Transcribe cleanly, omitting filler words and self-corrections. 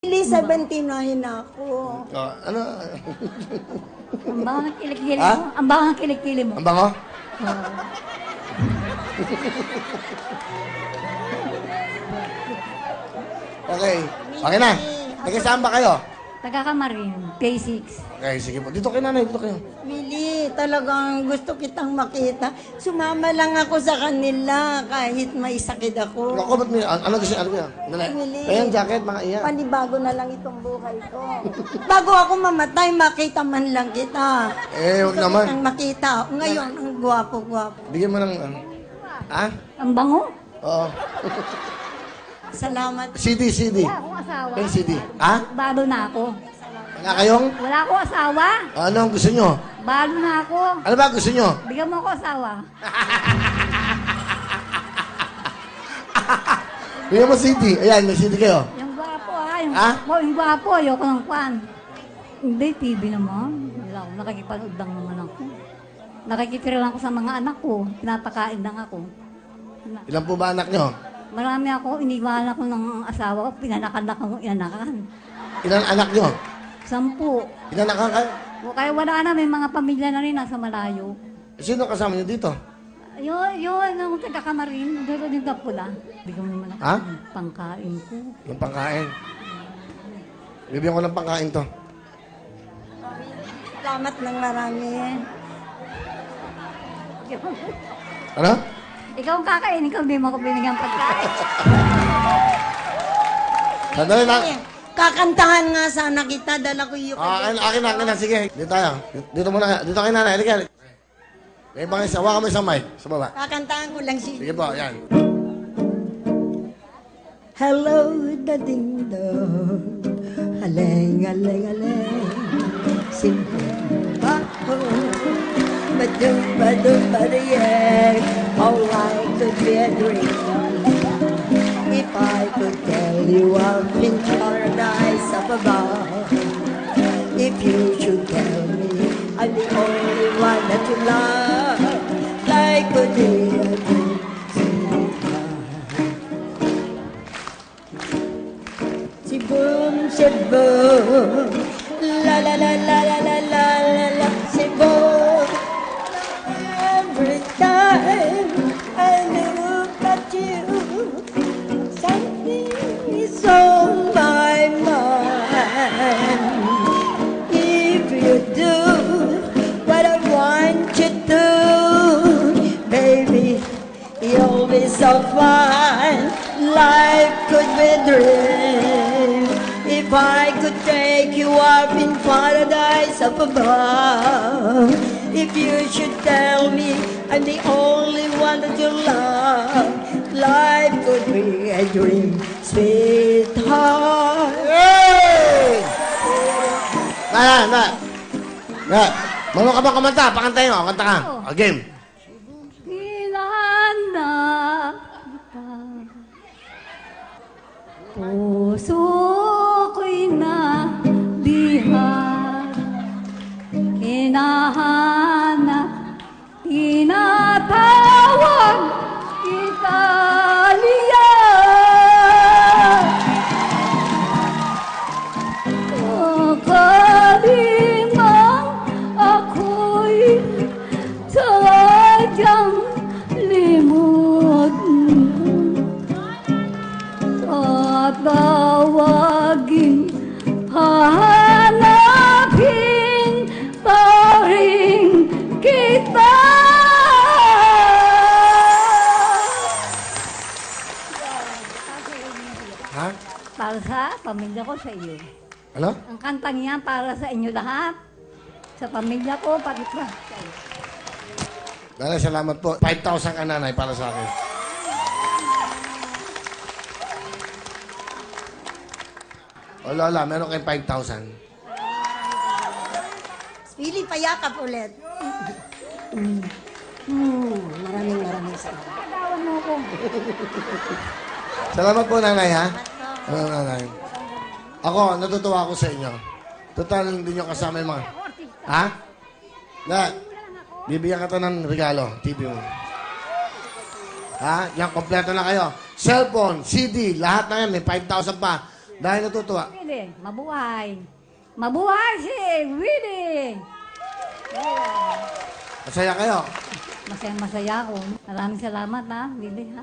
Really, 79 na ako. Ano? Ang bango ng kilikili Ha? mo. Ang bango ng kilikili mo. Ang bango? Okay. Okay na. Taga saan ba kayo? Taga-Kamarin, K6. Okay, sige po. Dito kayo, nanay. Dito kayo. Willie, talagang gusto kitang makita. Sumama lang ako sa kanila kahit may sakit ako. Ako, ba't may... Ano gusto niyo? Ano yan? Dali. Willie. Ayan, jacket, mga iya. Panibago na lang itong buhay ko. Bago ako mamatay, makita man lang kita. Huwag Gusto naman. kitang makita. Ngayon, ang gwapo-gwapo. Bigyan mo ng... Ha? Ang bango. Oo. Salamat. CD. Wala akong asawa. Yung CD. Ha? Balo na ako. Wala kayong... Wala akong asawa. Ano ang gusto nyo? Balo na ako. Ano ba gusto nyo? Bigyan mo ako asawa. Bigyan mo CD. Ayan, may CD kayo. Yung gwapo ha. Yung Ha? gwapo, yung gwapo. Ayoko ng kwan. Hindi, TV naman. Wala ako. Nakikipanood lang naman ako. Nakikitira lang ako sa mga anak ko. Pinapakain lang ako. Ilan po ba anak nyo? Marami ako, iniwanan ko ng asawa ko. Pinanakan akong inanakan. Ilan anak nyo? 10. Ilan anak kayo? O kaya wala na, may mga pamilya na rin nasa malayo. Sino kasama nyo dito? Yun, ang taga-Kamarin, doon yung kapula. Bigyan mo naman ako Ha? ng pangkain ko. Yung pangkain. Bibigyan ko ng pangkain to. Salamat ng marami. Ano? Ikaw ang kakain, ikaw hindi mo ako binigyan pagkain. Sandali lang. Kakantahan nga sana kita, dala ko yung... Akin na. Sige. Dito tayo. Dito muna. Dito kayo, nanay. Halika. May ibang isa. Hawakan mo isang mic. Sa baba. Kakantahan ko lang si... Sige po, yan. Hello, the ding dong. Aleng, aleng, aleng. Simple. Ako. Badum, badum, badayeng. All I could be a dream. If I could tell you I'm in paradise up above. If you should tell me I'm the only one that you love. I could be a dream. Si boom, la la la la la la la la la, si boom. Every time I look at you, something is on my mind. If you do what I want you to, baby, you'll be so fine. Life could be a dream. If I could take you up in paradise up above. If you should tell me I'm the only one that you love, life could be a dream, sweetheart. Hey! Na. Marunong ka ba kumanta? Pakantay mo. Kanta ka. Game. Hinahanda kita. Puso ko'y nadihan. Hinahanap, tinatawag kita liyan. O kalimang ako'y sadyang limot at tawagin, hahanapin pa rin kita. Ha? Para sa pamilya ko, sa iyo. Ano? Ang kantang yan para sa inyo lahat. Sa pamilya ko, pati pa sa iyo. Nanay, salamat po. 5,000 ka, nanay, para sa akin. O, Lola, meron kayong 5,000. Pili, payakap ulit. Maraming salamat. Katawan mo ko. Salamat po, nanay, ha? Ano, nanay? Ako, natutuwa ako sa inyo. Total, hindi nyo kasama yung mga... Ha? Na, bibigyan ka to ng regalo. TV mo. Ha? Yan, kompleto na kayo. Cellphone, CD, lahat na yan. May 5,000 pa. Dahil natutuwa. Willie, mabuhay. Mabuhay si Willie! Yeah. Masaya kayo. Masayang masaya ako. Maraming salamat ha, Willie ha.